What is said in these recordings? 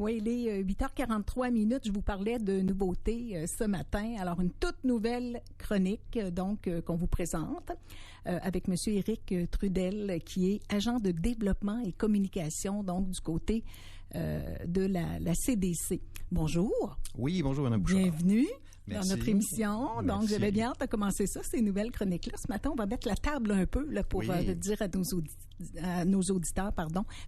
Oui, il est 8h43. Je vous parlais de nouveautés ce matin. Alors, une toute nouvelle chronique qu'on vous présente avec Monsieur Éric Trudel, qui est agent de développement et communication donc du côté de la CDC. Bonjour. Oui, bonjour Mme Bouchard. Bienvenue. Merci. Dans notre émission. Merci. Donc, j'avais bien hâte de commencer ça, ces nouvelles chroniques-là. Ce matin, on va mettre la table un peu là, pour dire à nos auditeurs,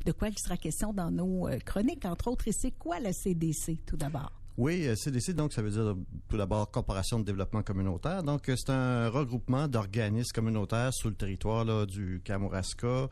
de quoi il sera question dans nos chroniques. Entre autres, et c'est quoi la CDC, tout d'abord? Oui, CDC, donc, ça veut dire tout d'abord Corporation de développement communautaire. Donc, c'est un regroupement d'organismes communautaires sur le territoire là, du Kamouraska.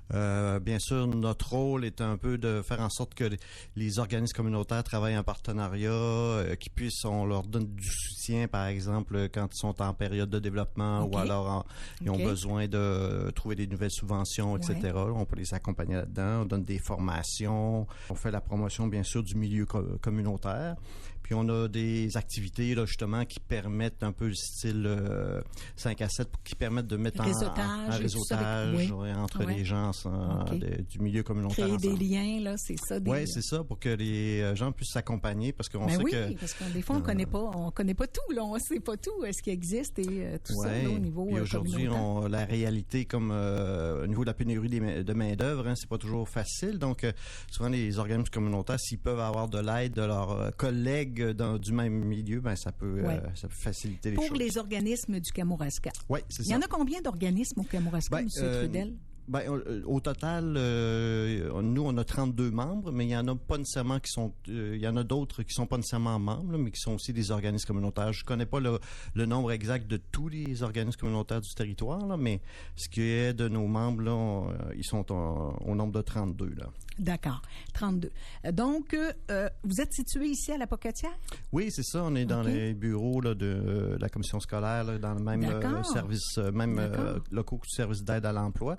Bien sûr, notre rôle est un peu de faire en sorte que les organismes communautaires travaillent en partenariat, qu'ils puissent, on leur donne du soutien, par exemple, quand ils sont en période de développement ou alors ils ont besoin de trouver des nouvelles subventions, etc. Ouais. On peut les accompagner là-dedans. On donne des formations. On fait la promotion, bien sûr, du milieu communautaire. Puis on a des activités là justement qui permettent un peu le style 5 à 7 qui permettent de mettre un réseautage entre les gens du milieu communautaire. Créer des liens là, c'est ça. Oui, c'est ça pour que les gens puissent s'accompagner parce qu'on sait que parce que des fois on connaît pas tout là, on sait pas tout ce qui existe et tout ça là, au niveau puis aujourd'hui la réalité comme au niveau de la pénurie de main d'œuvre, c'est pas toujours facile. Donc souvent les organismes communautaires s'ils peuvent avoir de l'aide de leurs collègues du même milieu, ça peut faciliter les choses. Pour les organismes du Kamouraska. Oui, c'est ça. Il y en a combien d'organismes au Kamouraska, M. Trudel? Au total, nous, on a 32 membres, mais il y en a pas nécessairement il y en a d'autres qui sont pas nécessairement membres, là, mais qui sont aussi des organismes communautaires. Je connais pas le nombre exact de tous les organismes communautaires du territoire, là, mais ce qui est de nos membres, là, ils sont au nombre de 32, là. D'accord. 32. Donc, vous êtes situé ici à la Pocatière? Oui, c'est ça. On est dans les bureaux, là, de la commission scolaire, là, dans le même service, locaux du service d'aide à l'emploi.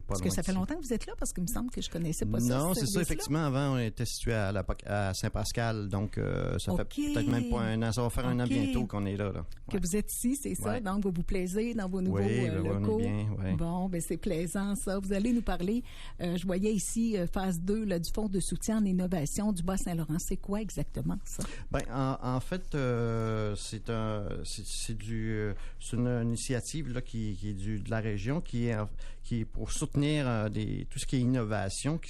Parce que ça fait longtemps que vous êtes là, parce qu'il me semble que je connaissais pas ça. Non, c'est ça, effectivement. Avant, on était situé à Saint-Pascal, donc ça fait peut-être même pas un an. Ça va faire un an bientôt qu'on est là. Que vous êtes ici, c'est ça? Donc, vous vous plaisez dans vos nouveaux locaux? On est bien, oui. Bon, c'est plaisant, ça. Vous allez nous parler, je voyais ici, phase 2 là, du Fonds de soutien en innovation du Bas-Saint-Laurent. C'est quoi exactement, ça? En fait, c'est une initiative là, qui est de la région, qui est pour soutenir tout ce qui est innovation.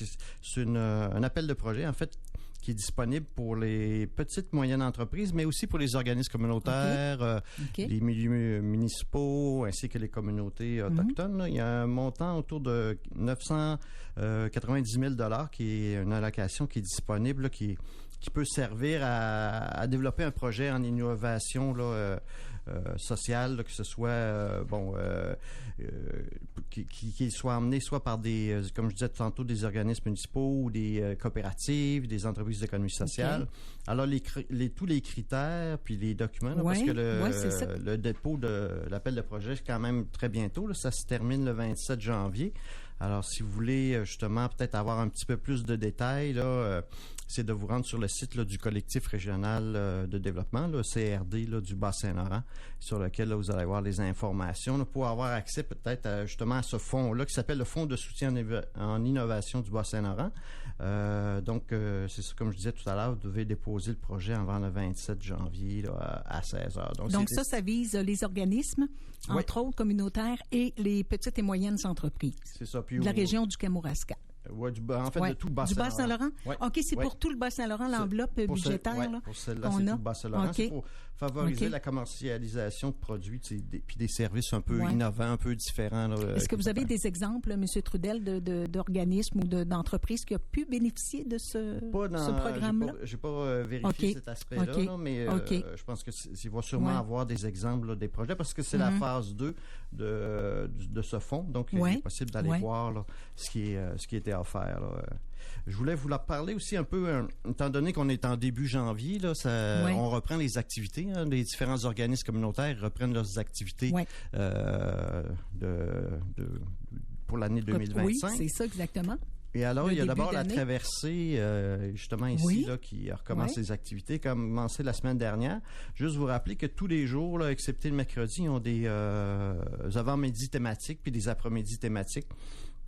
C'est un appel de projet, en fait, qui est disponible pour les petites moyennes entreprises, mais aussi pour les organismes communautaires, les milieux municipaux, ainsi que les communautés autochtones. Là. Il y a un montant autour de 990 000 $ qui est une allocation qui est disponible, là, qui peut servir à développer un projet en innovation là, sociale, là, que ce soit qui soit emmené soit par des, comme je disais tantôt, des organismes municipaux ou des coopératives, des entreprises d'économie sociale. Alors tous les critères puis les documents, là, parce que le dépôt de l'appel de projet c'est quand même très bientôt. Là, ça se termine le 27 janvier. Alors si vous voulez justement peut-être avoir un petit peu plus de détails là. C'est de vous rendre sur le site là, du collectif régional de développement, le CRD là, du Bas-Saint-Laurent, sur lequel là, vous allez avoir les informations là, pour avoir accès peut-être justement à ce fonds-là qui s'appelle le Fonds de soutien en innovation du Bas-Saint-Laurent. C'est ça, comme je disais tout à l'heure, vous devez déposer le projet avant le 27 janvier là, à 16h. Donc ça vise les organismes, entre autres communautaires, et les petites et moyennes entreprises. C'est ça. Puis de la région du Kamouraska. Ouais, de tout le Bas-Saint-Laurent. Du Bas-Saint-Laurent? Ouais. OK, c'est pour tout le Bas-Saint-Laurent, l'enveloppe budgétaire là, pour celle-là, c'est tout le Bas-Saint-Laurent. C'est pour favoriser la commercialisation de produits puis des services un peu innovants, un peu différents. Là, est-ce que vous avez des exemples, M. Trudel, d'organismes ou d'entreprises qui ont pu bénéficier de ce programme-là? J'ai pas vérifié cet aspect-là, là, mais je pense qu'il va sûrement avoir des exemples là, des projets parce que c'est la phase 2 de ce fonds. Donc, il est possible d'aller voir là, ce qui était offert. Là. Je voulais vous parler aussi un peu, étant donné qu'on est en début janvier, là, on reprend les activités. Les différents organismes communautaires reprennent leurs activités pour l'année 2025. Oui, c'est ça exactement. Et alors, il y a d'abord la traversée, justement ici, là, qui recommence les activités, comme commencé la semaine dernière. Juste vous rappeler que tous les jours, là, excepté le mercredi, ils ont des avant-midi thématiques puis des après-midi thématiques.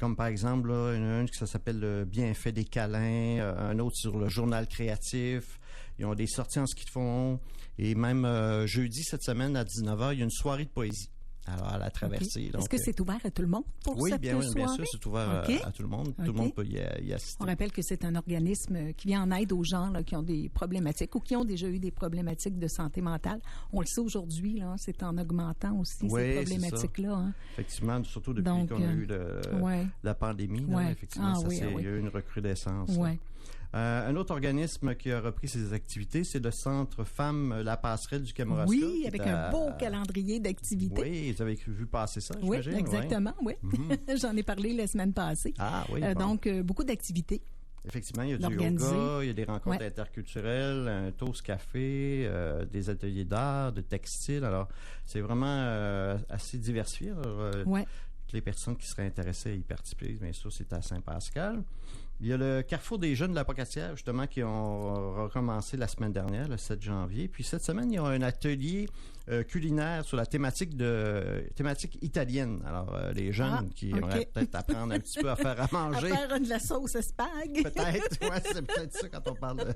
comme par exemple, là, il y en a une qui s'appelle le bienfait des câlins, un autre sur le journal créatif. Ils ont des sorties en ski de fond. Et même jeudi, cette semaine, à 19h, il y a une soirée de poésie. Alors, à la traversée. Okay. Est-ce que c'est ouvert à tout le monde pour cette soirée? Oui, bien sûr, c'est ouvert à tout le monde. Tout le monde peut y assister. On rappelle que c'est un organisme qui vient en aide aux gens là, qui ont des problématiques ou qui ont déjà eu des problématiques de santé mentale. On le sait aujourd'hui, là, c'est en augmentant aussi ces problématiques-là. Hein. Effectivement, surtout depuis qu'on a eu la pandémie. Là, effectivement, il y a eu une recrudescence. Oui. Un autre organisme qui a repris ses activités, c'est le Centre Femmes La Passerelle du Kamouraska. Oui, avec un beau calendrier d'activités. Oui, vous avez vu passer ça, j'imagine? Oui, exactement, oui. J'en ai parlé la semaine passée. Ah oui. Donc, beaucoup d'activités. Effectivement, il y a du yoga, il y a des rencontres interculturelles, un toast café, des ateliers d'art, de textile. Alors, c'est vraiment assez diversifié. Les personnes qui seraient intéressées à y participer, bien sûr, c'est à Saint-Pascal. Il y a le Carrefour des jeunes de la Pocatière, justement, qui ont recommencé la semaine dernière, le 7 janvier. Puis cette semaine, il y a un atelier culinaire sur la thématique italienne. Alors, les jeunes qui aimeraient peut-être apprendre un petit peu à faire à manger. À faire de la sauce spag. Peut-être, oui, c'est peut-être ça quand on parle de...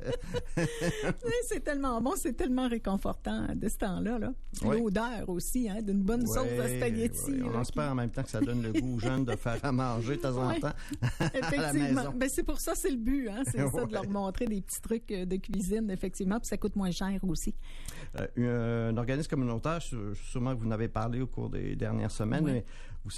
C'est tellement bon, c'est tellement réconfortant de ce temps-là. Là. L'odeur aussi, hein, d'une bonne sauce à spaghetti. Oui. On espère en même temps que ça donne le goût aux jeunes de faire à manger de temps en temps à la maison. Ben, c'est pour ça, c'est le but. Hein? C'est ça, de leur montrer des petits trucs de cuisine, effectivement, puis ça coûte moins cher aussi. Un organisme communautaire, sûrement que vous en avez parlé au cours des dernières semaines, mais vous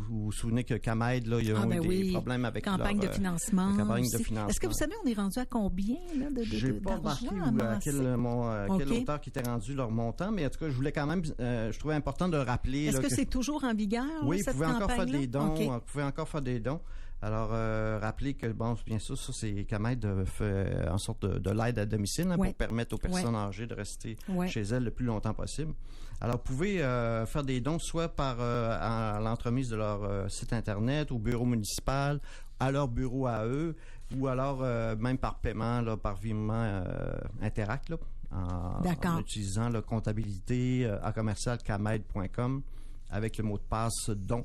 vous souvenez que CAMAID, là, il y a eu des problèmes avec campagne de financement. Campagne de financement. Est-ce que vous savez, on est rendu à combien là, J'ai pas marqué à quel auteur qui était rendu leur montant, mais en tout cas, je voulais quand même, je trouvais important de rappeler. Est-ce que c'est toujours en vigueur? Oui, cette vous pouvez encore faire des dons. Okay. Vous pouvez encore faire des dons. Alors, rappelez que, bon, bien sûr, ça, c'est CAMAID fait en sorte de l'aide à domicile pour permettre aux personnes âgées de rester chez elles le plus longtemps possible. Alors, vous pouvez faire des dons soit par à l'entremise de leur site Internet, au bureau municipal, à leur bureau à eux, ou alors même par paiement, là, par virement Interact, là, en utilisant la comptabilité à commercial-camaid.com avec le mot de passe don.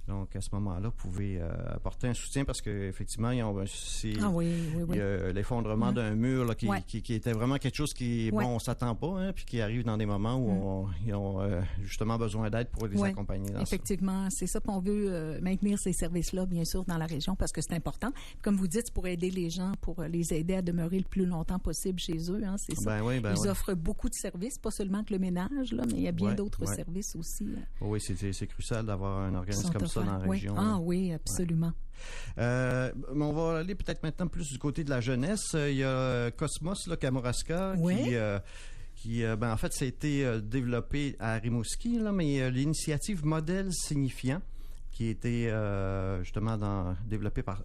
Donc, à ce moment-là, vous pouvez apporter un soutien parce qu'effectivement, il y a l'effondrement d'un mur là, qui était vraiment quelque chose qui, bon, on s'attend pas, hein, puis qui arrive dans des moments où ils ont justement besoin d'aide pour les accompagner. Effectivement, c'est ça qu'on veut maintenir ces services-là, bien sûr, dans la région parce que c'est important. Comme vous dites, pour aider les gens, pour les aider à demeurer le plus longtemps possible chez eux, hein, c'est ça. Ils offrent beaucoup de services, pas seulement que le ménage, là, mais il y a bien d'autres services aussi. Oui, c'est crucial d'avoir un organisme comme ça dans la région. Ah oui, absolument. On va aller peut-être maintenant plus du côté de la jeunesse. Il y a Cosmos, là, Kamouraska, qui en fait, ça a été développé à Rimouski, là, mais l'initiative Modèle Signifiant, qui a été justement développée par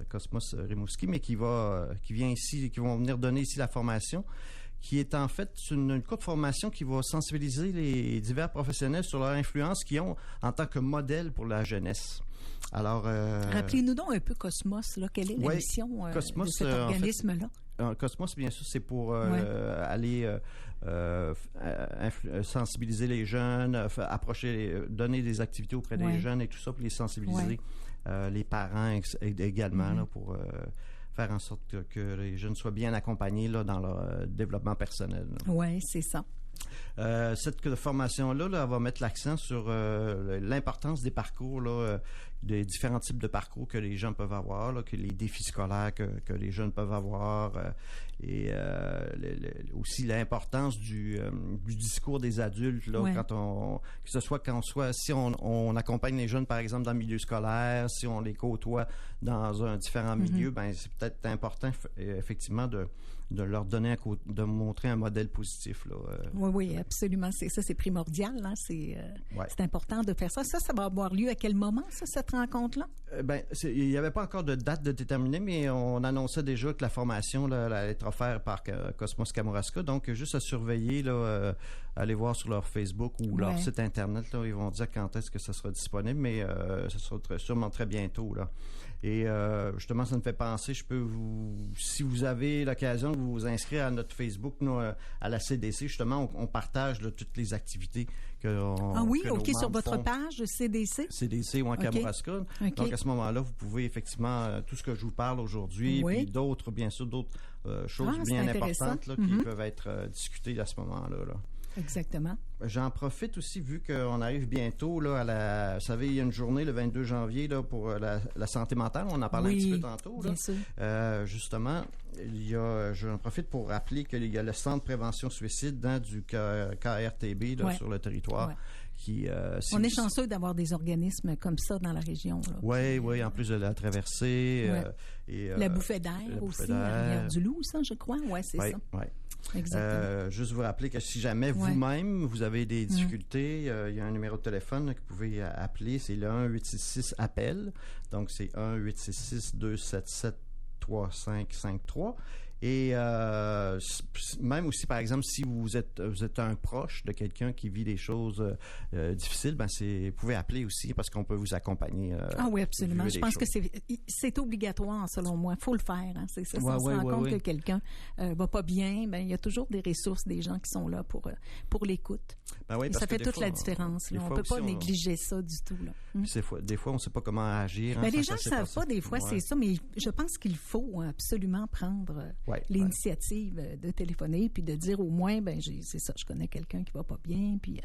Cosmos Rimouski, mais qui vient ici, qui vont venir donner ici la formation, qui est en fait une courte formation qui va sensibiliser les divers professionnels sur leur influence qu'ils ont en tant que modèle pour la jeunesse. Alors, rappelez-nous donc un peu Cosmos, là. Quelle est la mission de cet organisme-là? En fait, Cosmos, bien sûr, c'est pour aller sensibiliser les jeunes, donner des activités auprès des jeunes et tout ça, pour les sensibiliser, les parents également, là, pour faire en sorte que les jeunes soient bien accompagnés là, dans leur développement personnel. Oui, c'est ça. Cette formation-là, elle va mettre l'accent sur l'importance des parcours, là, des différents types de parcours que les gens peuvent avoir, là, que les défis scolaires que les jeunes peuvent avoir, et aussi l'importance du discours des adultes, là, si on accompagne les jeunes, par exemple, dans le milieu scolaire, si on les côtoie dans un différent milieu, ben c'est peut-être important, effectivement, de leur donner de montrer un modèle positif. Là, Oui, absolument. C'est primordial. Hein? C'est important de faire ça. Ça va avoir lieu à quel moment, cette rencontre-là? Il n'y avait pas encore de date de déterminer, mais on annonçait déjà que la formation là, allait être offerte par Cosmos Kamouraska. Donc, juste à surveiller, là, aller voir sur leur Facebook ou leur site Internet. Là, ils vont dire quand est-ce que ça sera disponible, mais ça sera sûrement très bientôt. Là. Et justement, ça me fait penser, si vous avez l'occasion de vous inscrire à notre Facebook, nous, à la CDC, justement, on partage là, toutes les activités que sur votre page CDC. CDC ou en Kamouraska. OK. Donc, à ce moment-là, vous pouvez effectivement, tout ce que je vous parle aujourd'hui, puis d'autres, bien sûr, d'autres choses bien importantes là, qui peuvent être discutées à ce moment-là. Là. Exactement. J'en profite aussi, vu qu'on arrive bientôt là, vous savez, il y a une journée le 22 janvier là, pour la santé mentale. On en parlait un petit peu tantôt. Là. Bien sûr. Justement, j'en profite pour rappeler qu'il y a le Centre de prévention suicide du KRTB là, sur le territoire. On est chanceux d'avoir des organismes comme ça dans la région. Oui, en plus de la traversée. La bouffée d'air aussi, à Rivière-du-Loup, ça, je crois. Oui, c'est ça. Oui. Exactement. Juste vous rappeler que si jamais vous-même, vous avez des difficultés, il y a un numéro de téléphone là, que vous pouvez appeler, c'est le 1-866-APPEL. Donc, c'est 1-866-277-3553. Et même aussi, par exemple, si vous êtes un proche de quelqu'un qui vit des choses difficiles, vous pouvez appeler aussi parce qu'on peut vous accompagner. Oui, absolument. Je pense que c'est obligatoire, selon moi. Il faut le faire. Hein. C'est ça. Si on se rend compte que quelqu'un va pas bien, il y a toujours des ressources, des gens qui sont là pour l'écoute. Et ça fait toute la différence. On ne peut pas négliger ça du tout. Là. Des fois, on ne sait pas comment agir. Les gens ne savent pas, des fois, c'est ça, mais je pense qu'il faut absolument prendre l'initiative de téléphoner puis de dire au moins, c'est ça, je connais quelqu'un qui va pas bien, puis...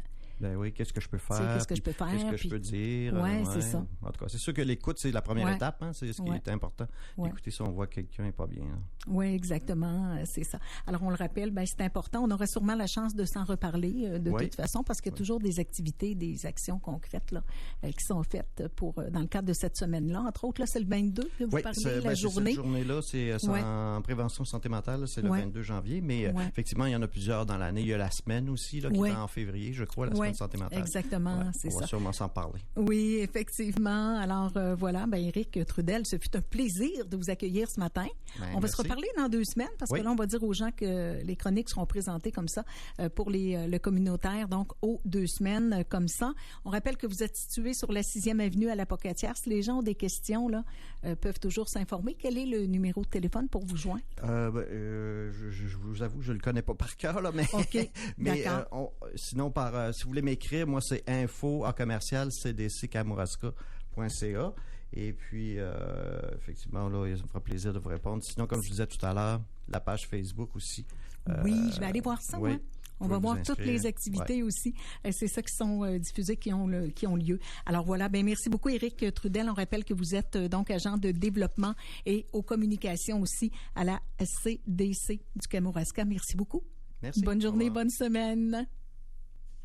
qu'est-ce que je peux faire? Qu'est-ce que je peux faire? Qu'est-ce que je peux dire? Oui, c'est ça. En tout cas, c'est sûr que l'écoute, c'est la première étape. Hein, c'est ce qui est important. Écoutez, si on voit que quelqu'un n'est pas bien. Hein. Oui, exactement. C'est ça. Alors, on le rappelle, c'est important. On aura sûrement la chance de s'en reparler de toute façon parce qu'il y a toujours des activités, des actions concrètes là, qui sont faites dans le cadre de cette semaine-là. Entre autres, là, c'est le 22 que vous parlez, la journée. Cette journée-là, c'est en prévention santé mentale, c'est le 22 janvier. Mais effectivement, il y en a plusieurs dans l'année. Il y a la semaine aussi, là, qui est en février, je crois, la semaine de santé mentale. Exactement, c'est ça. On va sûrement s'en parler. Oui, effectivement. Alors, voilà, Éric Trudel, ce fut un plaisir de vous accueillir ce matin. On va se reparler dans 2 semaines parce que là, on va dire aux gens que les chroniques seront présentées comme ça pour le communautaire, donc aux 2 semaines comme ça. On rappelle que vous êtes situé sur la 6e avenue à l'Apocatière. Si les gens ont des questions, là, peuvent toujours s'informer. Quel est le numéro de téléphone pour vous joindre? Je vous avoue, je le connais pas par cœur, là, mais, OK, mais sinon, si vous voulez m'écrire, moi, c'est info@cdckamouraska.ca. Et puis, effectivement, là, ça me fera plaisir de vous répondre. Sinon, comme je disais tout à l'heure, la page Facebook aussi. Oui, je vais aller voir ça, moi. On va voir toutes les activités aussi. C'est ça qui sont diffusées, qui ont lieu. Alors voilà, merci beaucoup Éric Trudel. On rappelle que vous êtes donc agent de développement et aux communications aussi à la CDC du Kamouraska. Merci beaucoup. Merci. Bonne journée, bonne semaine.